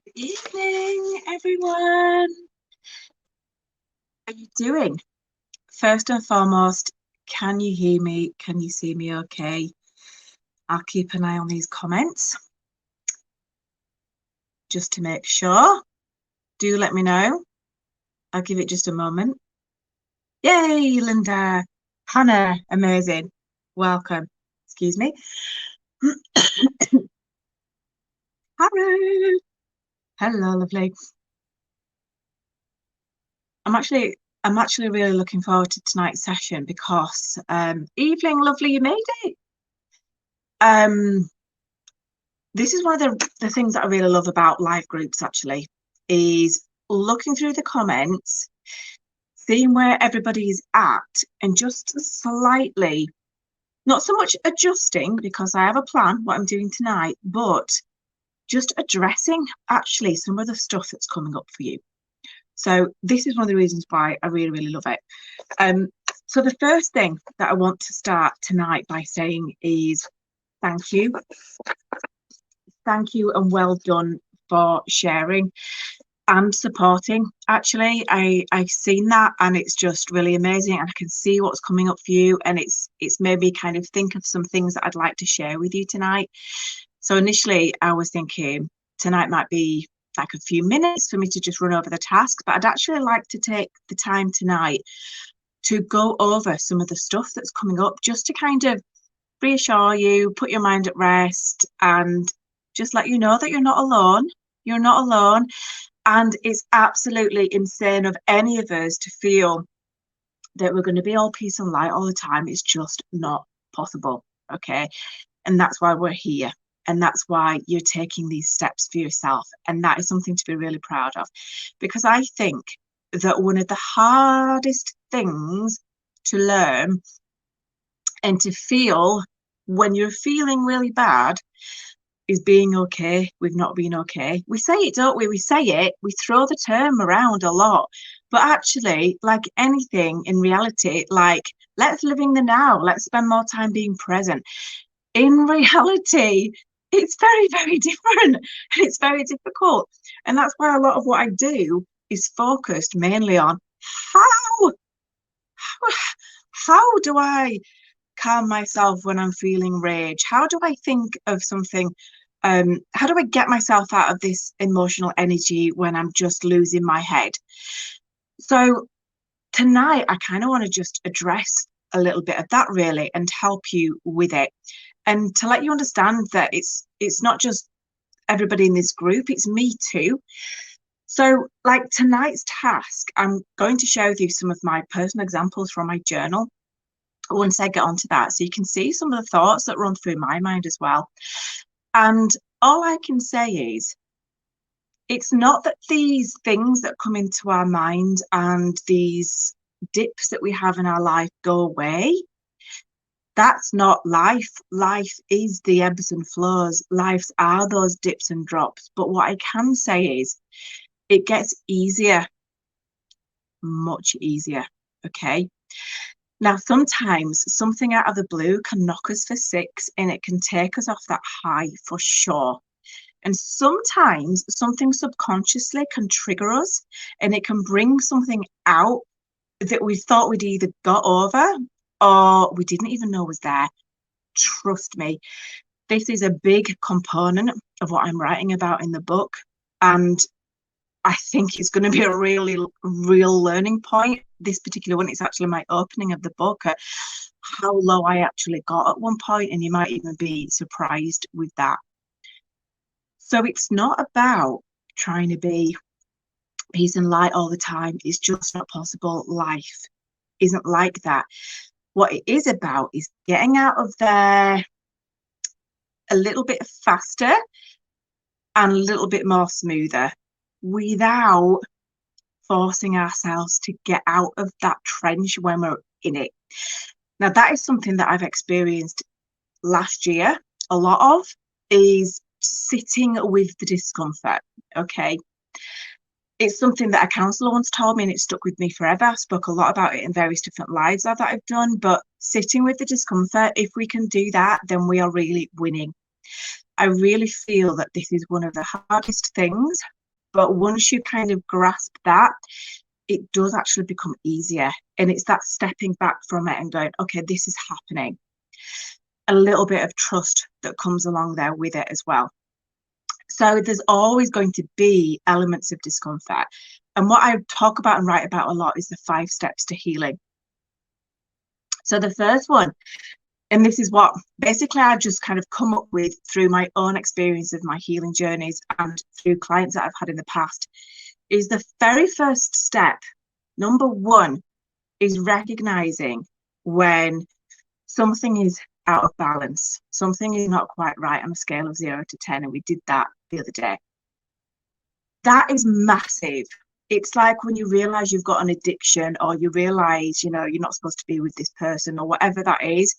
Evening, everyone. How are you doing? First and foremost, can you hear me? Can you see me okay? I'll keep an eye on these comments just to make sure. Do let me know. I'll give it just a moment. Yay, Linda. Hannah, amazing. Welcome. Excuse me. Hello. Hello, lovely. I'm actually really looking forward to tonight's session because evening, lovely, you made it. This is one of the things that I really love about live groups actually, is looking through the comments, seeing where everybody's at, and just slightly, not so much adjusting because I have a plan what I'm doing tonight, but just addressing actually some of the stuff that's coming up for you. So this is one of the reasons why I really, really love it. So the first thing that I want to start tonight by saying is thank you. Thank you and well done for sharing and supporting. Actually, I've seen that and it's just really amazing, and I can see what's coming up for you, and it's made me kind of think of some things that I'd like to share with you tonight. So initially I was thinking tonight might be like a few minutes for me to just run over the tasks, but I'd actually like to take the time tonight to go over some of the stuff that's coming up, just to kind of reassure you, put your mind at rest, and just let you know that you're not alone. You're not alone. And it's absolutely insane of any of us to feel that we're going to be all peace and light all the time. It's just not possible. Okay. And that's why we're here. And that's why you're taking these steps for yourself. And that is something to be really proud of. Because I think that one of the hardest things to learn and to feel when you're feeling really bad is being okay with not being okay. We say it, don't we? We say it, we throw the term around a lot, but actually, like anything in reality, like let's live in the now, let's spend more time being present. In reality, it's very, very different. It's very difficult. And that's why a lot of what I do is focused mainly on how how do I calm myself when I'm feeling rage? How do I think of something? How do I get myself out of this emotional energy when I'm just losing my head? So tonight, I kind of want to just address a little bit of that really and help you with it, and to let you understand that it's not just everybody in this group, it's me too. So like tonight's task, I'm going to share with you some of my personal examples from my journal once I get onto that, so you can see some of the thoughts that run through my mind as well. And all I can say is it's not that these things that come into our mind and these dips that we have in our life go away. That's not life. Life is the ebbs and flows. Lives are those dips and drops. But what I can say is it gets easier, much easier. Okay. Now, sometimes something out of the blue can knock us for six and it can take us off that high for sure. And sometimes something subconsciously can trigger us and it can bring something out that we thought we'd either got over or we didn't even know was there. Trust me, this is a big component of what I'm writing about in the book. And I think it's going to be a really real learning point. This particular one is actually my opening of the book, how low I actually got at one point, and you might even be surprised with that. So it's not about trying to be peace and light all the time. It's just not possible. Life isn't like that. What it is about is getting out of there a little bit faster and a little bit more smoother without forcing ourselves to get out of that trench when we're in it. Now, that is something that I've experienced last year a lot of, is sitting with the discomfort. Okay. It's something that a counsellor once told me and it stuck with me forever. I spoke a lot about it in various different lives that I've done, but sitting with the discomfort, if we can do that, then we are really winning. I really feel that this is one of the hardest things, but once you kind of grasp that, it does actually become easier. And it's that stepping back from it and going, okay, this is happening. A little bit of trust that comes along there with it as well. So there's always going to be elements of discomfort. And what I talk about and write about a lot is the 5 steps to healing. So the first one, and this is what basically I just kind of come up with through my own experience of my healing journeys and through clients that I've had in the past, is the very first step. Number 1 is recognizing when something is out of balance, something is not quite right on a scale of 0 to 10, and we did that the other day. That is massive. It's like when you realize you've got an addiction, or you realize, you're not supposed to be with this person, or whatever that is.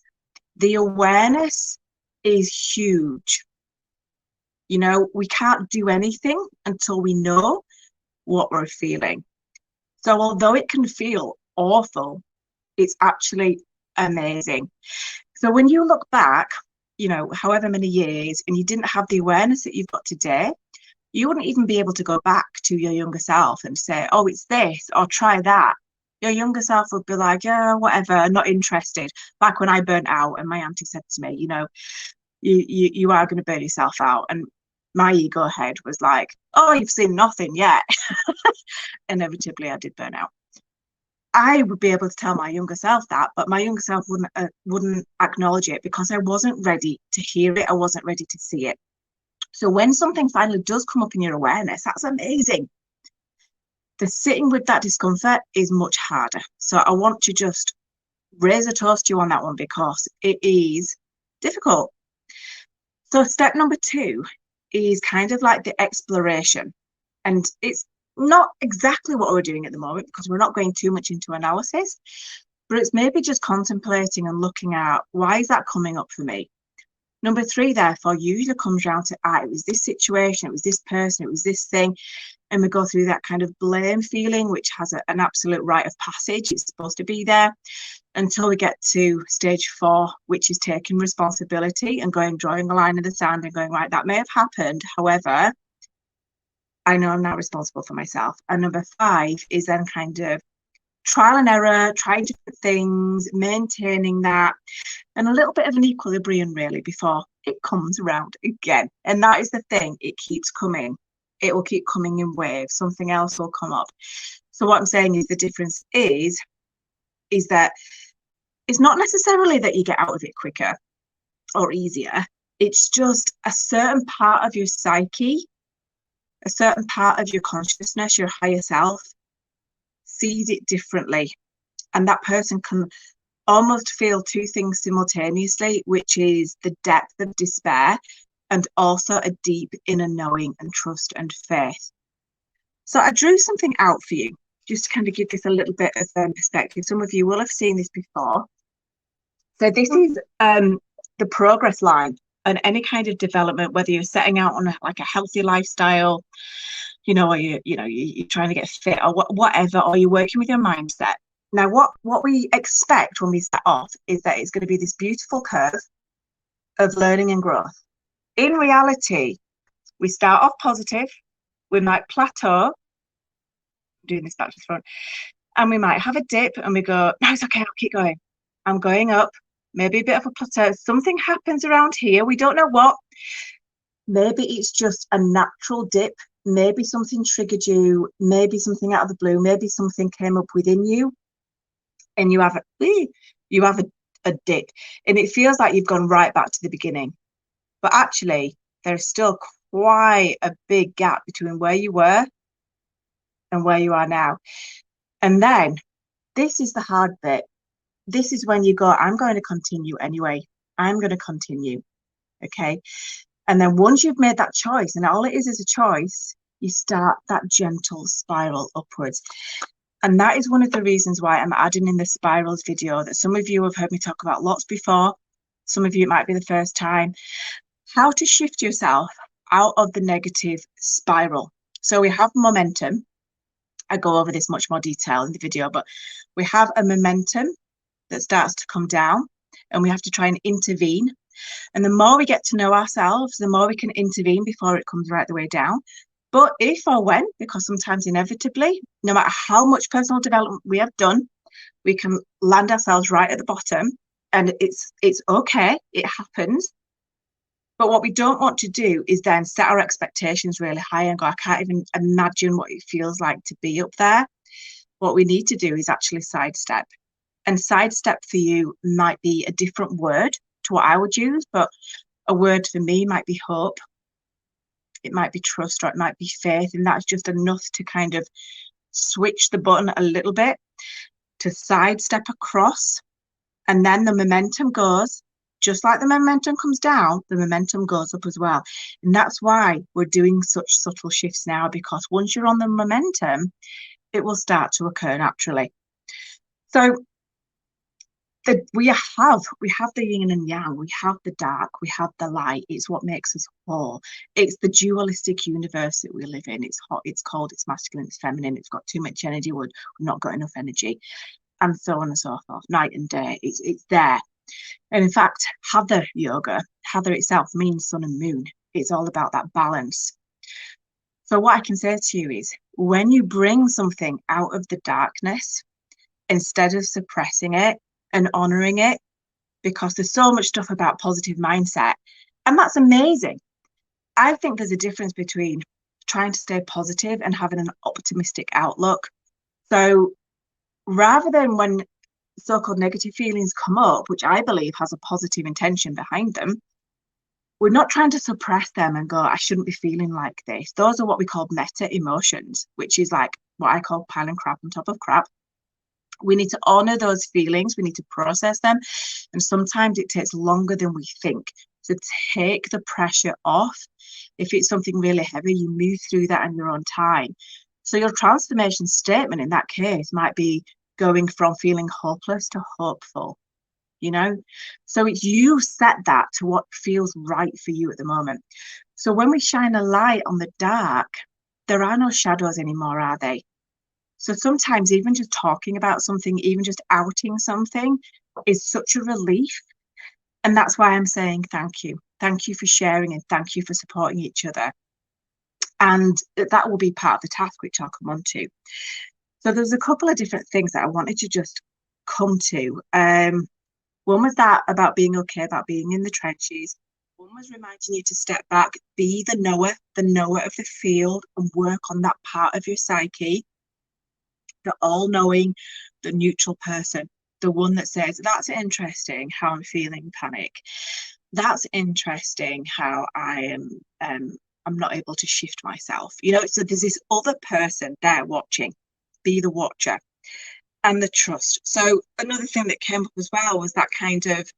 The awareness is huge. We can't do anything until we know what we're feeling. So although it can feel awful, it's actually amazing. So when you look back, however many years, and you didn't have the awareness that you've got today, you wouldn't even be able to go back to your younger self and say, oh, it's this, or try that. Your younger self would be like, yeah, whatever, not interested. Back when I burnt out and my auntie said to me, you are going to burn yourself out. And my ego head was like, oh, you've seen nothing yet. Inevitably, I did burn out. I would be able to tell my younger self that, but my younger self wouldn't acknowledge it because I wasn't ready to hear it. I wasn't ready to see it. So when something finally does come up in your awareness, that's amazing. The sitting with that discomfort is much harder. So I want to just raise a toast to you on that one because it is difficult. So step number 2 is kind of like the exploration. And it's not exactly what we're doing at the moment because we're not going too much into analysis, but it's maybe just contemplating and looking at, why is that coming up for me? Number 3, therefore, usually comes down to, it was this situation, it was this person, it was this thing. And we go through that kind of blame feeling, which has an absolute rite of passage. It's supposed to be there until we get to stage 4, which is taking responsibility and drawing a line in the sand and going, right, that may have happened. However, I know I'm not responsible for myself. And number 5 is then kind of trial and error, trying different things, maintaining that, and a little bit of an equilibrium really before it comes around again. And that is the thing, it keeps coming. It will keep coming in waves. Something else will come up. So what I'm saying is the difference is that it's not necessarily that you get out of it quicker or easier. It's just a certain part of your psyche, a certain part of your consciousness, your higher self, sees it differently. And that person can almost feel 2 things simultaneously, which is the depth of despair and also a deep inner knowing and trust and faith. So I drew something out for you, just to kind of give this a little bit of perspective. Some of you will have seen this before. So this is the progress line on any kind of development, whether you're setting out on a healthy lifestyle, or you're trying to get fit or whatever, or you're working with your mindset. Now, what we expect when we set off is that it's going to be this beautiful curve of learning and growth. In reality, we start off positive, we might plateau, doing this back to front, and we might have a dip and we go, no, it's okay, I'll keep going. I'm going up, maybe a bit of a plateau. Something happens around here, we don't know what. Maybe it's just a natural dip. Maybe something triggered you, maybe something out of the blue, maybe something came up within you and you have a dip and it feels like you've gone right back to the beginning. But actually, there's still quite a big gap between where you were and where you are now. And then this is the hard bit. This is when you go, I'm going to continue anyway. I'm going to continue. Okay. And then once you've made that choice, and all it is a choice, you start that gentle spiral upwards. And that is one of the reasons why I'm adding in the spirals video that some of you have heard me talk about lots before. Some of you, it might be the first time. How to shift yourself out of the negative spiral. So we have momentum. I go over this much more detail in the video, but we have a momentum that starts to come down and we have to try and intervene And the more we get to know ourselves, the more we can intervene before it comes right the way down. But if or when, because sometimes inevitably, no matter how much personal development we have done, we can land ourselves right at the bottom, and it's okay, it happens. But what we don't want to do is then set our expectations really high and go, I can't even imagine what it feels like to be up there. What we need to do is actually sidestep. And sidestep for you might be a different word to what I would use, but a word for me might be hope. It might be trust, or it might be faith. And that's just enough to kind of switch the button a little bit to sidestep across. And then the momentum goes, just like the momentum comes down, the momentum goes up as well. And that's why we're doing such subtle shifts now, because once you're on the momentum, it will start to occur naturally. So we have the yin and yang, we have the dark, we have the light. It's what makes us whole. It's the dualistic universe that we live in. It's hot, it's cold, it's masculine, it's feminine, it's got too much energy, we've not got enough energy, and so on and so forth. Night and day, it's there. And in fact, Hatha yoga, Hatha itself means sun and moon. It's all about that balance. So what I can say to you is, when you bring something out of the darkness, instead of suppressing it and honoring it, because there's so much stuff about positive mindset, and that's amazing. I think there's a difference between trying to stay positive and having an optimistic outlook. So rather than when so-called negative feelings come up, which I believe has a positive intention behind them, we're not trying to suppress them and go, I shouldn't be feeling like this. Those are what we call meta emotions, which is like what I call piling crap on top of crap. We need to honor those feelings. We need to process them. And sometimes it takes longer than we think. So take the pressure off. If it's something really heavy, you move through that in your own time. So your transformation statement in that case might be going from feeling hopeless to hopeful, you know? So it's you set that to what feels right for you at the moment. So when we shine a light on the dark, there are no shadows anymore, are they? So sometimes even just talking about something, even just outing something is such a relief. And that's why I'm saying thank you. Thank you for sharing, and thank you for supporting each other. And that will be part of the task, which I'll come on to. So there's a couple of different things that I wanted to just come to. One was that about being okay, about being in the trenches. One was reminding you to step back, be the knower of the field, and work on that part of your psyche, the all-knowing, the neutral person, the one that says, that's interesting how I'm feeling panic. That's interesting how I'm not able to shift myself. You know, so there's this other person there watching. Be the watcher. And the trust. So another thing that came up as well was that kind of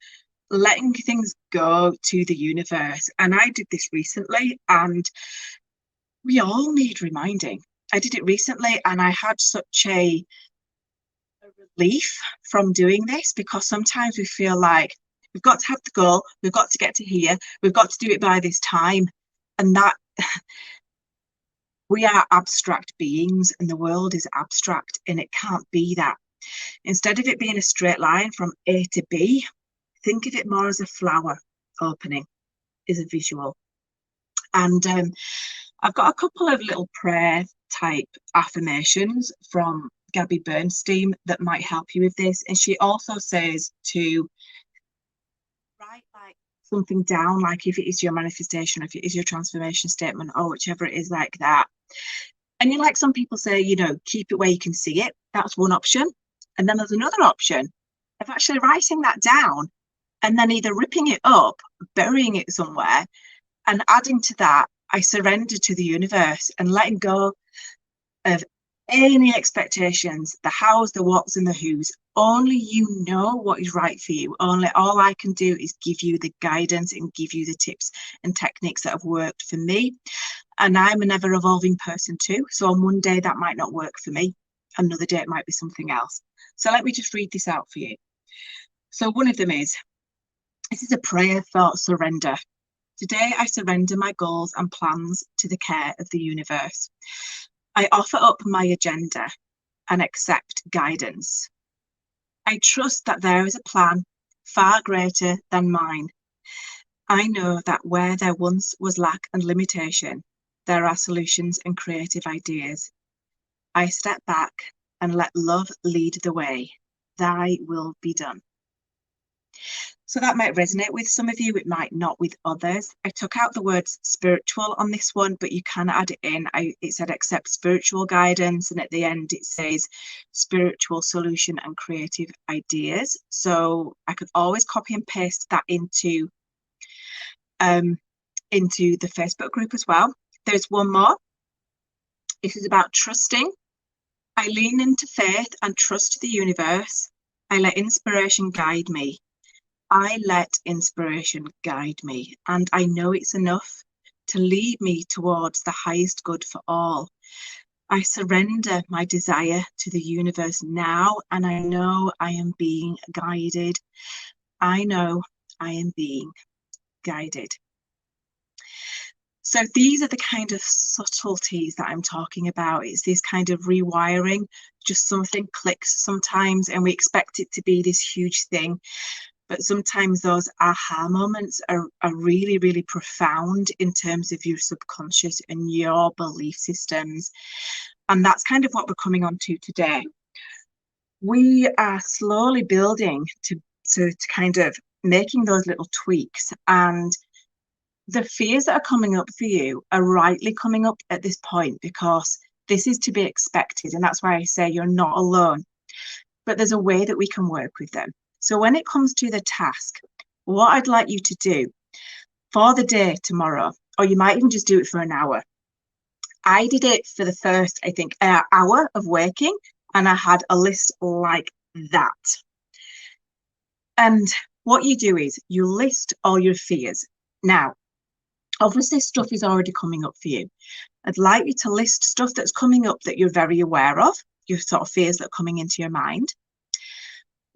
letting things go to the universe. And I did this recently, and we all need reminding. I did it recently, and I had such a relief from doing this, because sometimes we feel like we've got to have the goal, we've got to get to here, we've got to do it by this time. And that we are abstract beings, and the world is abstract, and it can't be that. Instead of it being a straight line from A to B, think of it more as a flower opening, is a visual. And I've got a couple of little prayer type affirmations from Gabby Bernstein that might help you with this. And she also says to write like something down, like if it is your manifestation, if it is your transformation statement, or whichever it is, like that. And you, like some people say, you know, keep it where you can see it. That's one option. And then there's another option of actually writing that down and then either ripping it up, burying it somewhere, and adding to that, I surrender to the universe, and letting go of any expectations, the hows, the whats, and the whos. Only you know what is right for you. Only all I can do is give you the guidance and give you the tips and techniques that have worked for me. And I'm an ever evolving person too. So on one day that might not work for me. Another day it might be something else. So let me just read this out for you. So one of them is, this is a prayer for surrender. Today I surrender my goals and plans to the care of the universe. I offer up my agenda and accept guidance. I trust that there is a plan far greater than mine. I know that where there once was lack and limitation, there are solutions and creative ideas. I step back and let love lead the way. Thy will be done. So that might resonate with some of you, it might not with others. I took out the words spiritual on this one, but you can add it in. It said accept spiritual guidance, and at the end it says spiritual solution and creative ideas. So I could always copy and paste that into the Facebook group as well. There's one more. This is about trusting. I lean into faith and trust the universe. I let inspiration guide me. I let inspiration guide me, and I know it's enough to lead me towards the highest good for all. I surrender my desire to the universe now, and I know I am being guided. I know I am being guided. So these are the kind of subtleties that I'm talking about. It's this kind of rewiring, just something clicks sometimes, and we expect it to be this huge thing. But sometimes those aha moments are really, really profound in terms of your subconscious and your belief systems. And that's kind of what we're coming on to today. We are slowly building to kind of making those little tweaks, and the fears that are coming up for you are rightly coming up at this point because this is to be expected. And that's why I say you're not alone. But there's a way that we can work with them. So when it comes to the task, what I'd like you to do for the day tomorrow, or you might even just do it for an hour. I did it for the first, I think, hour of working, and I had a list like that. And what you do is you list all your fears. Now, obviously, stuff is already coming up for you. I'd like you to list stuff that's coming up that you're very aware of, your sort of fears that are coming into your mind.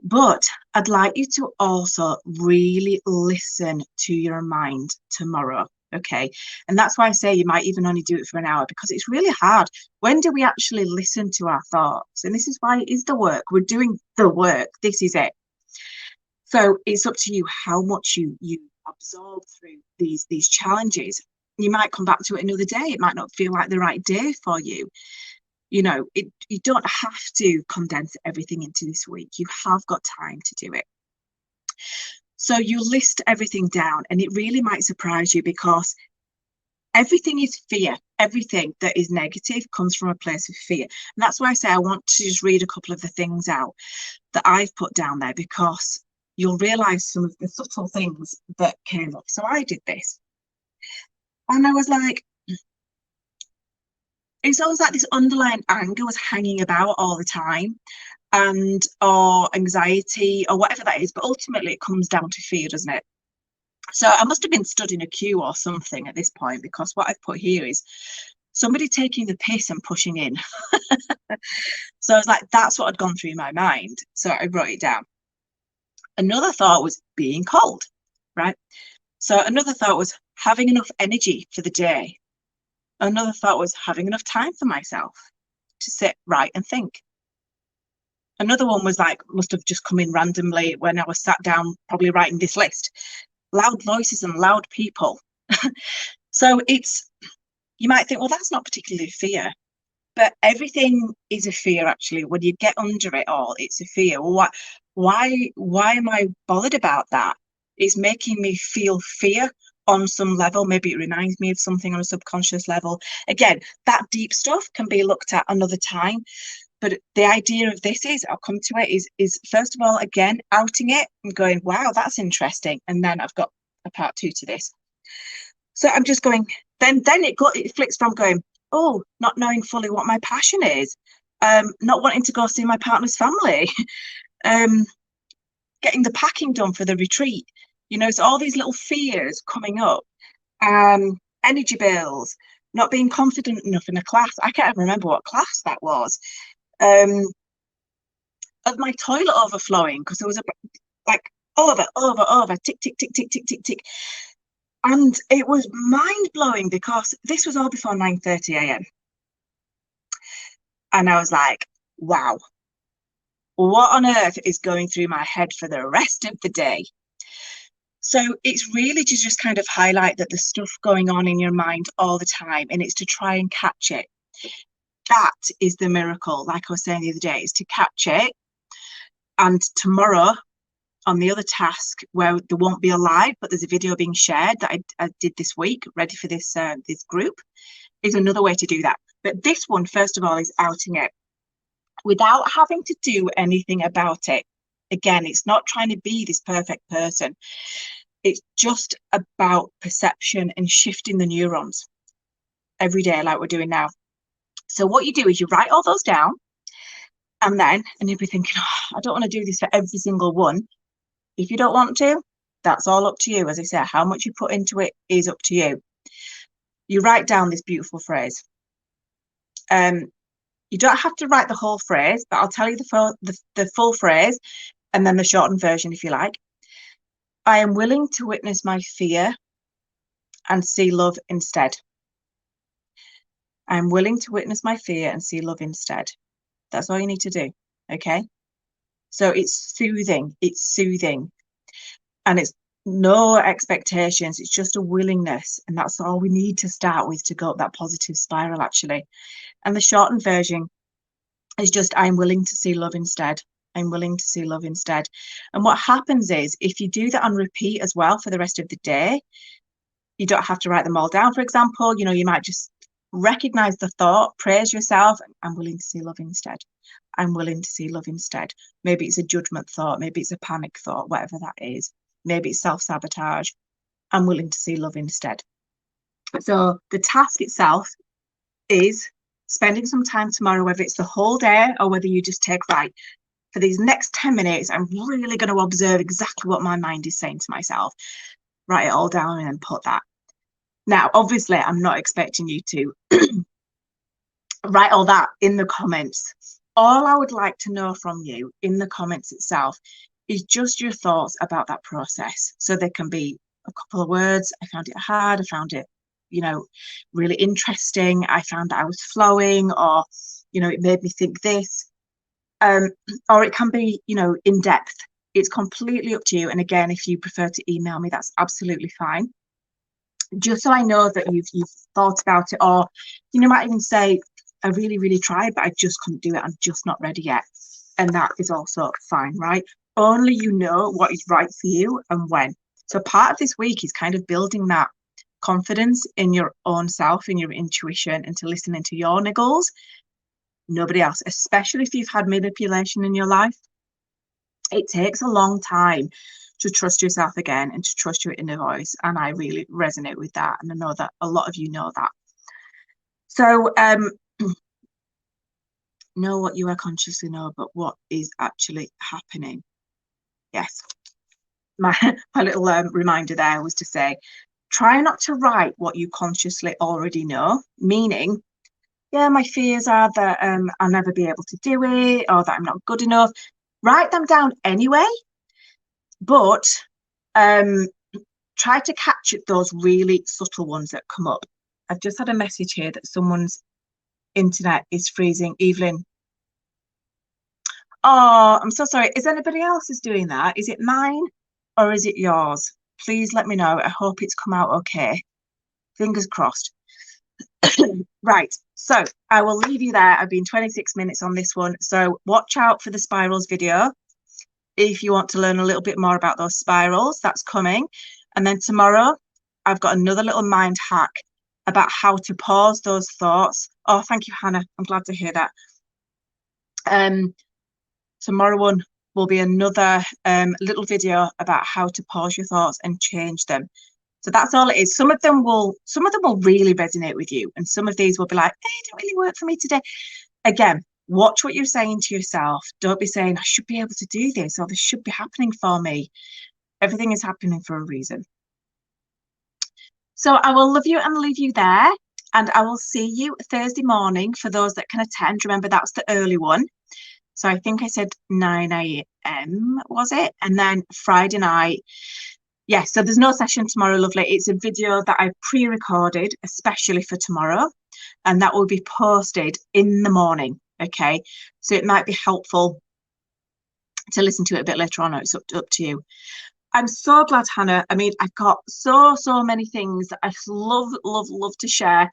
But I'd like you to also really listen to your mind tomorrow, okay? And that's why I say you might even only do it for an hour, because it's really hard. When do we actually listen to our thoughts? And this is why it is the work. We're doing the work. This is it. So it's up to you how much you absorb through these challenges. You might come back to it another day. It might not feel like the right day for you. You know, you don't have to condense everything into this week. You have got time to do it. So you list everything down, and it really might surprise you because everything is fear. Everything that is negative comes from a place of fear. And that's why I say I want to just read a couple of the things out that I've put down there, because you'll realize some of the subtle things that came up. So I did this, and I was like, it's always like this underlying anger was hanging about all the time, and or anxiety or whatever that is, but ultimately it comes down to fear, doesn't it? So I must have been stood in a queue or something at this point, because what I've put here is somebody taking the piss and pushing in. So I was like, that's what had gone through my mind. So I wrote it down. Another thought was being cold, right? So another thought was having enough energy for the day. Another thought was having enough time for myself to sit, write, and think. Another one was like, must have just come in randomly when I was sat down, probably writing this list. Loud voices and loud people. So you might think, well, that's not particularly fear, but everything is a fear, actually. When you get under it all, it's a fear. Well, why am I bothered about that? It's making me feel fear on some level. Maybe it reminds me of something on a subconscious level. Again, that deep stuff can be looked at another time. But the idea of this is, I'll come to it, is first of all, again, outing it and going, wow, that's interesting. And then I've got a part two to this. So I'm just going, then it flicks from going, oh, not knowing fully what my passion is, not wanting to go see my partner's family, getting the packing done for the retreat. You know, it's all these little fears coming up. Energy bills, not being confident enough in a class. I can't even remember what class that was. Of my toilet overflowing because there was like over, tick, tick, tick, tick, tick, tick, tick. And it was mind-blowing because this was all before 9:30 a.m. And I was like, wow, what on earth is going through my head for the rest of the day? So it's really to just kind of highlight that there's stuff going on in your mind all the time, and it's to try and catch it. That is the miracle, like I was saying the other day, is to catch it. And tomorrow, on the other task where there won't be a live, but there's a video being shared that I did this week, ready for this group, is another way to do that. But this one, first of all, is outing it without having to do anything about it. Again, it's not trying to be this perfect person. It's just about perception and shifting the neurons every day, like we're doing now. So what you do is you write all those down, and you'll be thinking, oh, I don't want to do this for every single one. If you don't want to, that's all up to you. As I said, how much you put into it is up to you. You write down this beautiful phrase. You don't have to write the whole phrase, but I'll tell you the full phrase and then the shortened version if you like. I am willing to witness my fear and see love instead. I'm willing to witness my fear and see love instead. That's all you need to do, okay? So it's soothing, and it's no expectations. It's just a willingness, and that's all we need to start with to go up that positive spiral, actually. And the shortened version is just, I'm willing to see love instead. I'm willing to see love instead. And what happens is, if you do that on repeat as well for the rest of the day, you don't have to write them all down, for example. You know, you might just recognize the thought, praise yourself, I'm willing to see love instead. I'm willing to see love instead. Maybe it's a judgment thought, maybe it's a panic thought, whatever that is. Maybe it's self-sabotage. I'm willing to see love instead. So the task itself is spending some time tomorrow, whether it's the whole day or whether you just take, right, for these next 10 minutes, I'm really going to observe exactly what my mind is saying to myself. Write it all down and then put that. Now, obviously, I'm not expecting you to write all that in the comments. All I would like to know from you in the comments itself is just your thoughts about that process. So there can be a couple of words. I found it hard. I found it, you know, really interesting. I found that I was flowing, or, you know, it made me think this. Or it can be, you know, in depth. It's completely up to you. And again, if you prefer to email me, that's absolutely fine. Just so I know that you've thought about it, or you might even say, I really, really tried, but I just couldn't do it. I'm just not ready yet. And that is also fine, right? Only you know what is right for you and when. So part of this week is kind of building that confidence in your own self, in your intuition, and to listening to your niggles, nobody else, especially if you've had manipulation in your life. It takes a long time to trust yourself again and to trust your inner voice. And I really resonate with that. And I know that a lot of you know that. So know what you are consciously know, but what is actually happening. Yes. My little reminder there was to say, try not to write what you consciously already know, meaning, yeah, my fears are that I'll never be able to do it, or that I'm not good enough. Write them down anyway, but try to catch those really subtle ones that come up. I've just had a message here that someone's internet is freezing. Evelyn. Oh, I'm so sorry. Is anybody else is doing that? Is it mine or is it yours? Please let me know. I hope it's come out okay. Fingers crossed. Right. So I will leave you there. I've been 26 minutes on this one. So watch out for the spirals video. If you want to learn a little bit more about those spirals, that's coming. And then tomorrow, I've got another little mind hack about how to pause those thoughts. Oh, thank you, Hannah. I'm glad to hear that. Tomorrow one will be another little video about how to pause your thoughts and change them. So that's all it is. Some of them will really resonate with you, and some of these will be like, hey, it didn't really work for me today. Again, watch what you're saying to yourself. Don't be saying, I should be able to do this, or this should be happening for me. Everything is happening for a reason. So I will love you and leave you there. And I will see you Thursday morning for those that can attend. Remember, that's the early one. So I think I said 9 a.m. was it? And then Friday night. Yes, so there's no session tomorrow, lovely. It's a video that I pre-recorded, especially for tomorrow. And that will be posted in the morning. Okay, so it might be helpful to listen to it a bit later on. It's up to you. I'm so glad, Hannah. I mean, I've got so many things that I love to share,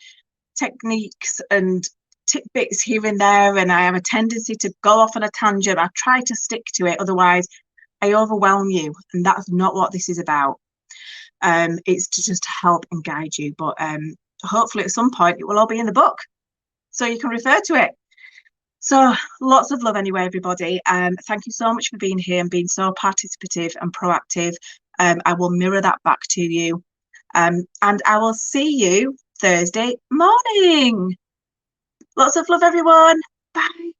techniques and tidbits here and there, and I have a tendency to go off on a tangent. I try to stick to it, otherwise I overwhelm you, and that's not what this is about. It's to just help and guide you, but hopefully at some point it will all be in the book, so you can refer to it. So lots of love anyway, everybody. Thank you so much for being here and being so participative and proactive. I will mirror that back to you. And I will see you Thursday morning. Lots of love, everyone. Bye.